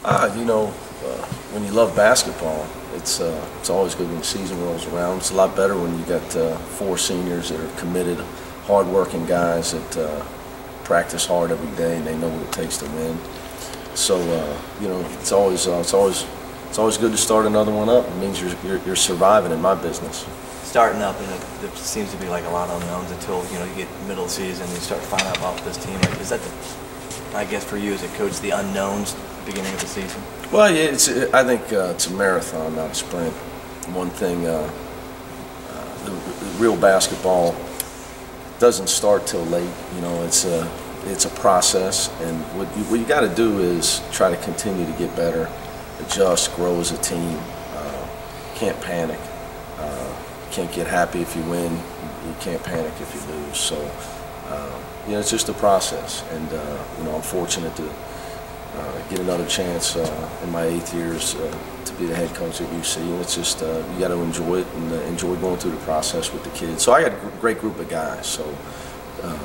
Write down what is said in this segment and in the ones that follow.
When you love basketball, it's always good when the season rolls around. It's a lot better when you got four seniors that are committed, hard-working guys that practice hard every day and they know what it takes to win. So it's always good to start another one up. It means you're surviving in my business. Starting up, and there seems to be like a lot of unknowns until you get middle of the season and you start finding out about this team. Like, is that I guess for you as a coach, the unknowns at the beginning of the season? Well, yeah, I think it's a marathon, not a sprint. One thing, the real basketball doesn't start till late. It's a process, and what you got to do is try to continue to get better, adjust, grow as a team. Can't panic. Can't get happy if you win. You can't panic if you lose. So, it's just a process, and I'm fortunate to get another chance in my 8 years to be the head coach at UC, and it's just you got to enjoy it and enjoy going through the process with the kids. So I got a great group of guys, so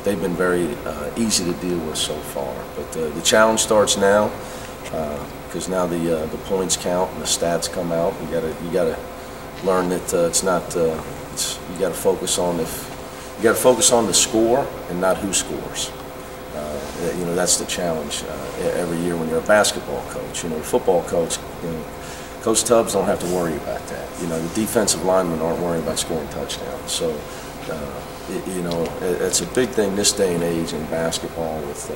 they've been very easy to deal with so far. But the challenge starts now because now the points count and the stats come out. You got to learn that it's not. You got to focus on the score and not who scores. That's the challenge every year when you're a basketball coach. A football coach, Coach Tubbs don't have to worry about that. The defensive linemen aren't worried about scoring touchdowns. So, it's a big thing this day and age in basketball with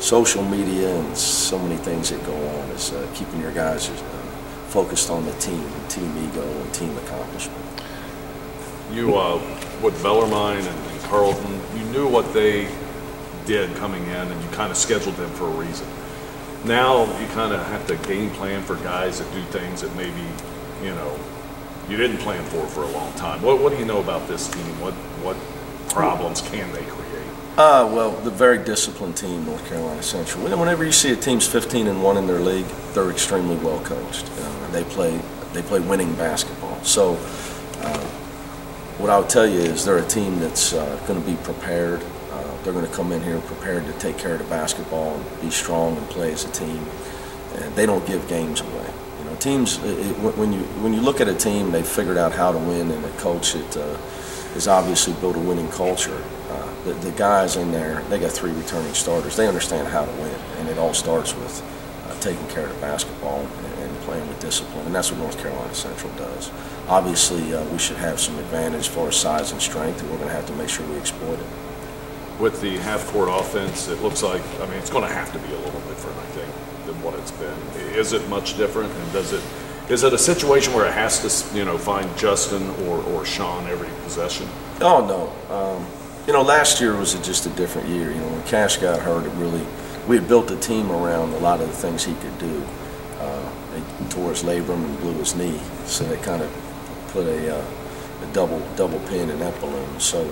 social media and so many things that go on. Is keeping your guys focused on the team, team ego, and team accomplishment. You, with Bellarmine and Carlton, you knew what they did coming in, and you kind of scheduled them for a reason. Now you kind of have to game plan for guys that do things that maybe you didn't plan for a long time. What do you know about this team? What problems can they create? Well, the very disciplined team, North Carolina Central. Whenever you see a team's 15-1 in their league, they're extremely well coached. They play winning basketball. So what I would tell you is they're a team that's going to be prepared. They're going to come in here prepared to take care of the basketball and be strong and play as a team. And they don't give games away. Teams, when you look at a team, they've figured out how to win, and a coach that has obviously built a winning culture. The guys in there, they got 3 returning starters. They understand how to win, and it all starts with taking care of the basketball and playing with discipline, and that's what North Carolina Central does. Obviously, we should have some advantage as far as size and strength, and we're going to have to make sure we exploit it. With the half-court offense, it looks like, it's going to have to be a little different, I think, than what it's been. Is it much different, and is it a situation where it has to, find Justin or Sean every possession? Oh, no. Last year was just a different year. When Cash got hurt, we had built a team around a lot of the things he could do. They tore his labrum and blew his knee, so they kind of put a double pin in that balloon. So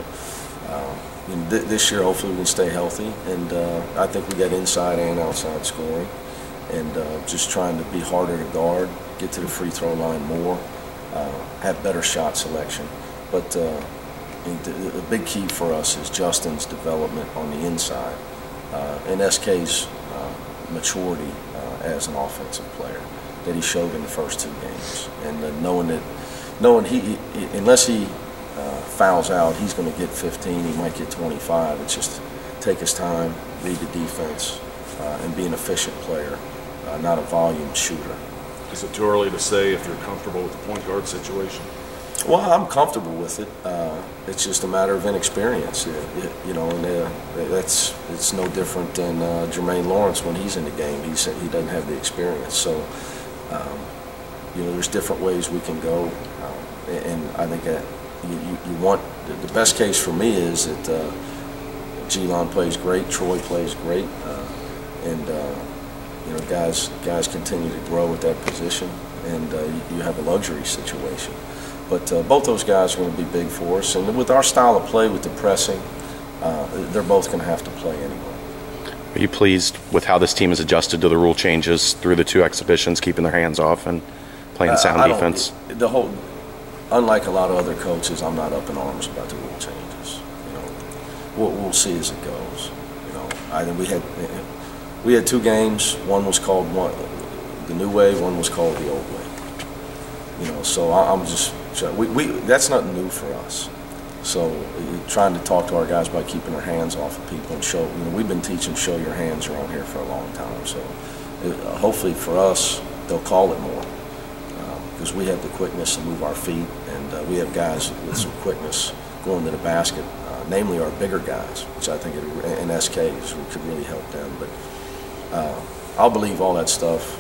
this year, hopefully, we can stay healthy, and I think we got inside and outside scoring, and just trying to be harder to guard, get to the free throw line more, have better shot selection. But the big key for us is Justin's development on the inside and SK's maturity as an offensive player that he showed in the first 2 games, and knowing he unless he fouls out, he's going to get 15, he might get 25. It's just take his time, read the defense, and be an efficient player, not a volume shooter. Is it too early to say if you're comfortable with the point guard situation? Well, I'm comfortable with it. It's just a matter of inexperience, and it's no different than Jermaine Lawrence when he's in the game. He doesn't have the experience. So, there's different ways we can go, and I think you want the best case for me is that G-Lon plays great, Troy plays great, and guys continue to grow at that position, and you have a luxury situation. But both those guys are going to be big for us, and with our style of play, with the pressing, they're both going to have to play anyway. Are you pleased with how this team has adjusted to the rule changes through the 2 exhibitions, keeping their hands off and playing sound defense? Unlike a lot of other coaches, I'm not up in arms about the rule changes. We'll see as it goes. I think we had 2 games. One was called the new way, one was called the old way. You know, so I'm just that's nothing new for us. So trying to talk to our guys by keeping our hands off of people and show, you know, we've been teaching show your hands around here for a long time. So hopefully for us, they'll call it more because we have the quickness to move our feet, and we have guys with some quickness going to the basket, namely our bigger guys, which I think in SKs we could really help them. But I'll believe all that stuff,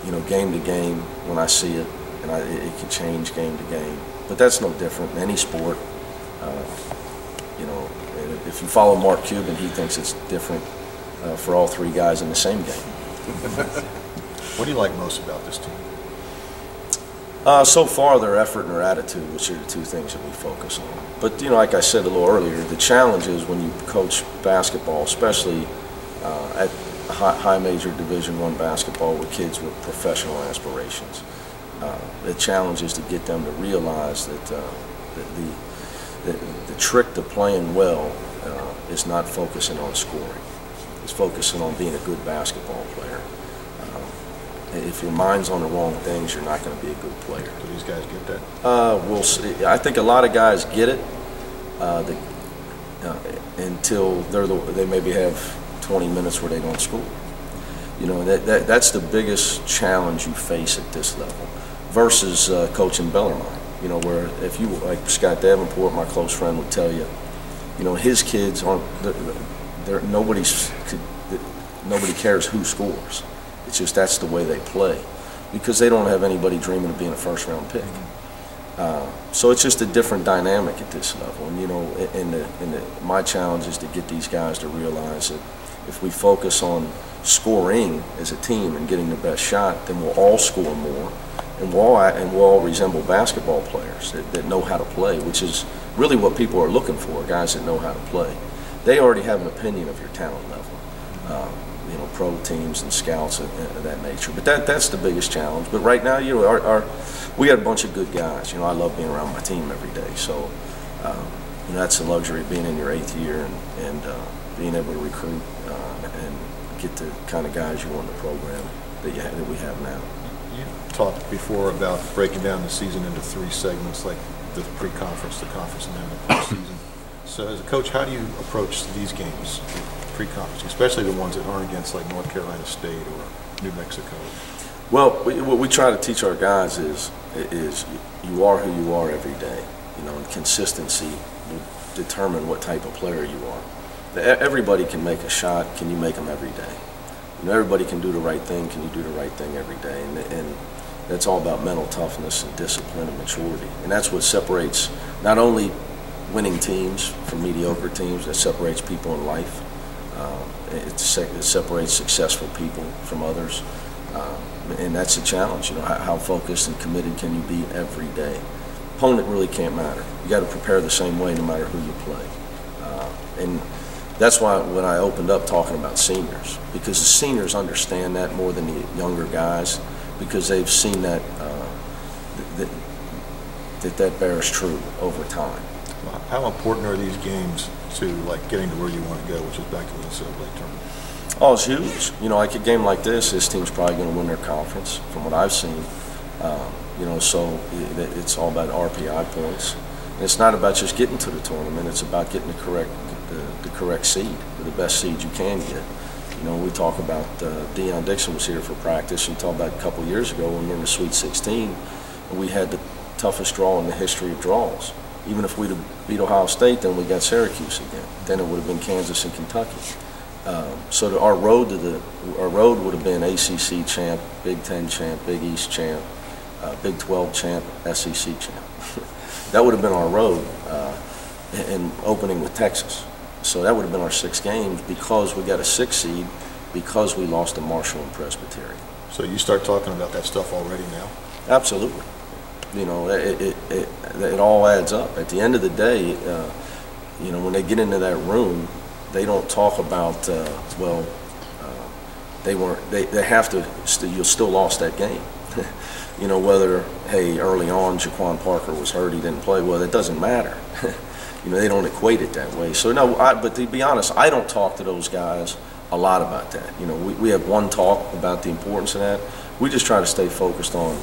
you know, game to game when I see it, and it can change game to game. But that's no different in any sport. You know, if you follow Mark Cuban, he thinks it's different for all three guys in the same game. What do you like most about this team? So far, their effort and their attitude, which are the two things that we focus on. But, you know, like I said a little earlier, the challenge is when you coach basketball, especially at high major Division I basketball with kids with professional aspirations. The challenge is to get them to realize that the trick to playing well is not focusing on scoring. It's focusing on being a good basketball player. If your mind's on the wrong things, you're not going to be a good player. Do these guys get that? We'll see. I think a lot of guys get it until they maybe have 20 minutes where they don't score. You know, that's the biggest challenge you face at this level versus coaching Bellarmine. You know, where if you, like Scott Davenport, my close friend, would tell you, you know, his kids aren't, nobody cares who scores. It's just that's the way they play because they don't have anybody dreaming of being a first-round pick. So it's just a different dynamic at this level. And, you know, my challenge is to get these guys to realize that if we focus on scoring as a team and getting the best shot, then we'll all score more, and we'll all resemble basketball players that know how to play, which is really what people are looking for, guys that know how to play. They already have an opinion of your talent level, you know, pro teams and scouts of that nature. But that's the biggest challenge. But right now, you know, we got a bunch of good guys. You know, I love being around my team every day. So, you know, that's the luxury of being in your 8th year and being able to recruit and get the kind of guys you want in the program that we have now. You talked before about breaking down the season into 3 segments, like the pre-conference, the conference, and then the postseason. So as a coach, how do you approach these games, pre-conference, especially the ones that aren't against like North Carolina State or New Mexico? Well, what we try to teach our guys is you are who you are every day. You know, and consistency will determine what type of player you are. Everybody can make a shot. Can you make them every day? You know, everybody can do the right thing. Can you do the right thing every day? And that's all about mental toughness and discipline and maturity. And that's what separates not only winning teams from mediocre teams, that separates people in life. It separates successful people from others. And that's a challenge. You know, how focused and committed can you be every day? Opponent really can't matter. You got to prepare the same way no matter who you play. And that's why when I opened up talking about seniors, because the seniors understand that more than the younger guys, because they've seen that that bears true over time. How important are these games to like getting to where you want to go, which is back to the NCAA tournament? Oh, it's huge. You know, like a game like this team's probably going to win their conference, from what I've seen. You know, so it's all about RPI points. And it's not about just getting to the tournament. It's about getting the correct seed, or the best seed you can get. You know, we talk about Deion Dixon was here for practice. And talk about a couple years ago when we were in the Sweet 16, and we had the toughest draw in the history of draws. Even if we'd have beat Ohio State, then we got Syracuse again. Then it would have been Kansas and Kentucky. So our road would have been ACC champ, Big Ten champ, Big East champ, Big 12 champ, SEC champ. That would have been our road, and opening with Texas. So that would have been our 6 games because we got a 6 seed, because we lost to Marshall and Presbyterian. So you start talking about that stuff already now? Absolutely. You know, it all adds up. At the end of the day, you know, when they get into that room, they don't talk about they have to. You still lost that game. You know, whether early on Jaquan Parker was hurt, he didn't play. Well, it doesn't matter. You know, they don't equate it that way. So no, but to be honest, I don't talk to those guys a lot about that. You know, we have one talk about the importance of that. We just try to stay focused on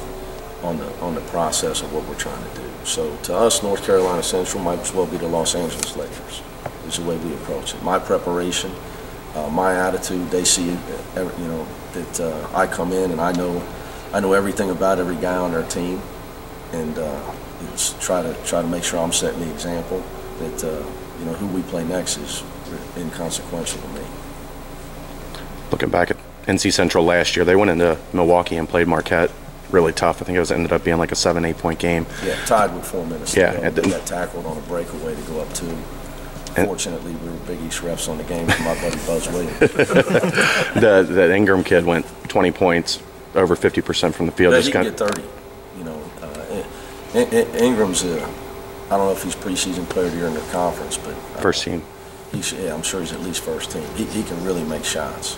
the process of what we're trying to do. So to us, North Carolina Central might as well be the Los Angeles Lakers. Is the way we approach it. My preparation, my attitude. They see, you know, that I come in and I know everything about every guy on their team, and just try to make sure I'm setting the example that you know, who we play next is inconsequential to me. Looking back at NC Central last year, they went into Milwaukee and played Marquette really tough. I think it ended up being like a 7-8 point game. Yeah, tied with 4 minutes to go. They got tackled on a breakaway to go up 2. Fortunately, we were Big East refs on the game with my buddy Buzz Williams. That Ingram kid went 20 points, over 50% from the field. Yeah, he can get 30. You know, Ingram's I don't know if he's preseason player of the year in the conference, but first team. Yeah, I'm sure he's at least first team. He can really make shots.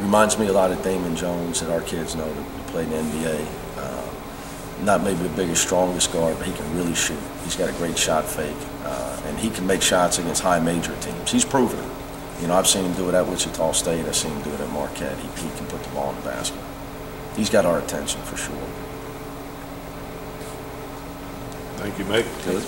Reminds me a lot of Damon Jones that our kids know that played in the NBA. Not maybe the biggest, strongest guard, but he can really shoot. He's got a great shot fake, and he can make shots against high major teams. He's proven it. You know, I've seen him do it at Wichita State. I've seen him do it at Marquette. He can put the ball in the basket. He's got our attention for sure. Thank you, mate. Good.